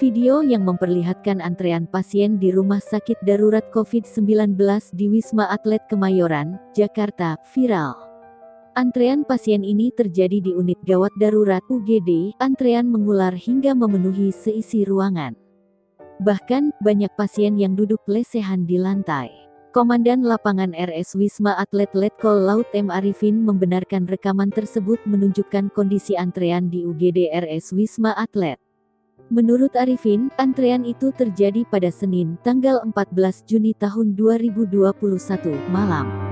Video yang memperlihatkan antrean pasien di Rumah Sakit Darurat COVID-19 di Wisma Atlet Kemayoran, Jakarta, viral. Antrean pasien ini terjadi di unit gawat darurat (UGD), antrean mengular hingga memenuhi seisi ruangan. Bahkan, banyak pasien yang duduk lesehan di lantai. Komandan Lapangan RS Wisma Atlet Letkol Laut M. Arifin membenarkan rekaman tersebut menunjukkan kondisi antrean di UGD RS Wisma Atlet. Menurut Arifin, antrean itu terjadi pada Senin, tanggal 14 Juni tahun 2021, malam.